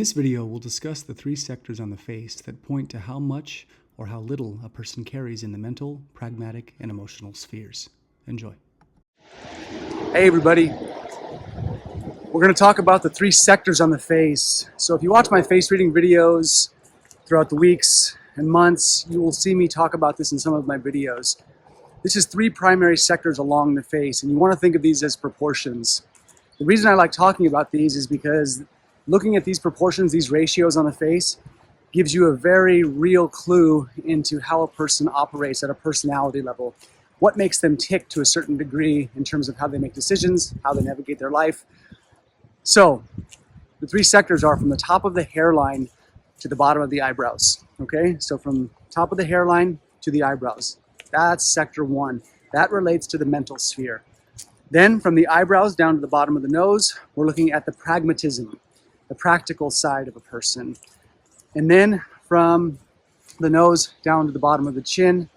this video, we'll discuss the three sectors on the face that point to how much or how little a person carries in the mental, pragmatic, and emotional spheres. Enjoy. Hey everybody. We're going to talk about the three sectors on the face. So if you watch my face reading videos throughout the weeks and months, you will see me talk about this in some of my videos. This is three primary sectors along the face, and you want to think of these as proportions. The reason I like talking about these is because looking at these proportions, these ratios on the face, gives you a very real clue into how a person operates at a personality level. What makes them tick to a certain degree in terms of how they make decisions, how they navigate their life. So, the three sectors are from the top of the hairline to the bottom of the eyebrows. Okay, so from top of the hairline to the eyebrows. That's sector one. That relates to the mental sphere. Then from the eyebrows down to the bottom of the nose, we're looking at the pragmatism, the practical side of a person. And then from the nose down to the bottom of the chin,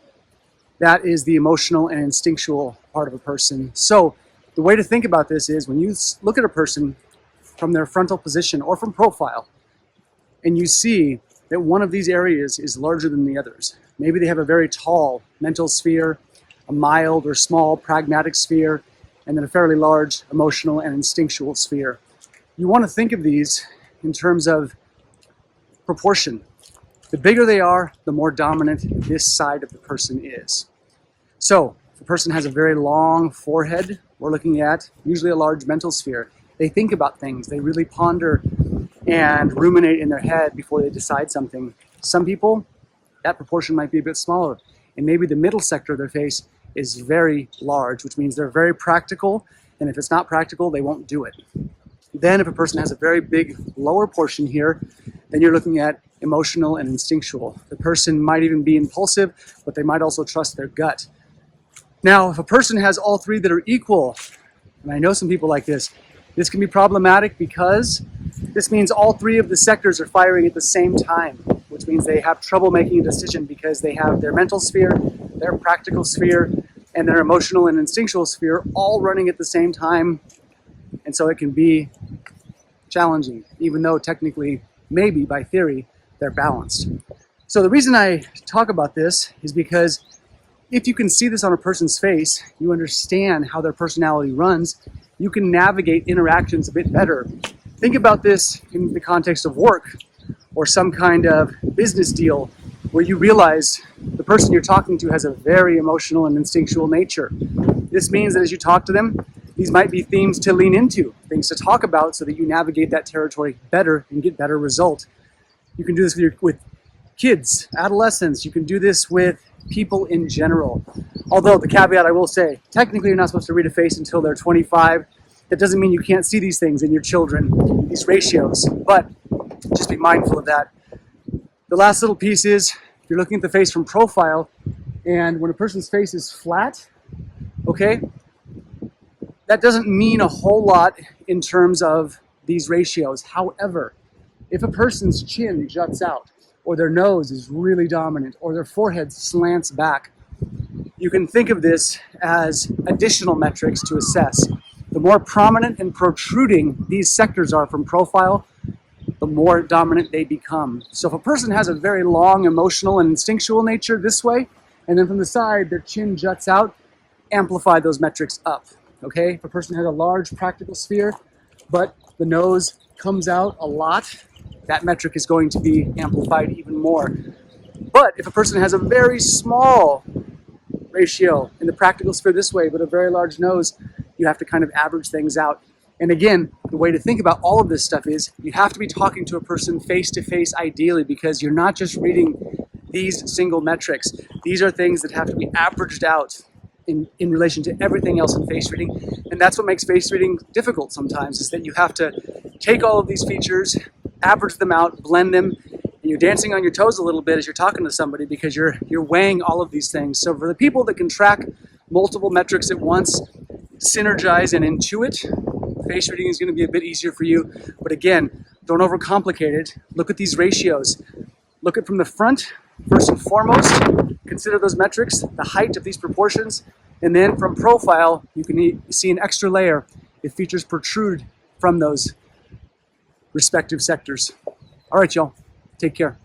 that is the emotional and instinctual part of a person. So the way to think about this is when you look at a person from their frontal position or from profile, and you see that one of these areas is larger than the others. Maybe they have a very tall mental sphere, a mild or small pragmatic sphere, and then a fairly large emotional and instinctual sphere. You want to think of these in terms of proportion. The bigger they are, the more dominant this side of the person is. So, if a person has a very long forehead, we're looking at usually a large mental sphere. They think about things, they really ponder and ruminate in their head before they decide something. Some people, that proportion might be a bit smaller, and maybe the middle sector of their face is very large, which means they're very practical, and if it's not practical, they won't do it. Then if a person has a very big lower portion here, then you're looking at emotional and instinctual. The person might even be impulsive, but they might also trust their gut. Now, if a person has all three that are equal, and I know some people like this can be problematic because this means all three of the sectors are firing at the same time, which means they have trouble making a decision because they have their mental sphere, their practical sphere, and their emotional and instinctual sphere all running at the same time. And so it can be challenging, even though technically, maybe by theory, they're balanced. So the reason I talk about this is because if you can see this on a person's face, you understand how their personality runs, you can navigate interactions a bit better. Think about this in the context of work or some kind of business deal where you realize the person you're talking to has a very emotional and instinctual nature. This means that as you talk to them, these might be themes to lean into, things to talk about so that you navigate that territory better and get better result. You can do this with kids, adolescents. You can do this with people in general. Although the caveat I will say, technically you're not supposed to read a face until they're 25. That doesn't mean you can't see these things in your children, these ratios, but just be mindful of that. The last little piece is, you're looking at the face from profile, and when a person's face is flat, okay, that doesn't mean a whole lot in terms of these ratios. However, if a person's chin juts out, or their nose is really dominant, or their forehead slants back, you can think of this as additional metrics to assess. The more prominent and protruding these sectors are from profile, the more dominant they become. So if a person has a very long emotional and instinctual nature this way, and then from the side their chin juts out, amplify those metrics up. Okay, if a person has a large practical sphere, but the nose comes out a lot, that metric is going to be amplified even more. But if a person has a very small ratio in the practical sphere this way, but a very large nose, you have to kind of average things out. And again, the way to think about all of this stuff is you have to be talking to a person face to face ideally, because you're not just reading these single metrics. These are things that have to be averaged out in relation to everything else in face reading. And that's what makes face reading difficult sometimes, is that you have to take all of these features, average them out, blend them, and you're dancing on your toes a little bit as you're talking to somebody because you're weighing all of these things. So for the people that can track multiple metrics at once, synergize and intuit, face reading is going to be a bit easier for you. But again, don't overcomplicate it. Look at these ratios. Look at from the front, first and foremost, consider those metrics, the height of these proportions, and then from profile, you can see an extra layer if features protrude from those respective sectors. All right, y'all. Take care.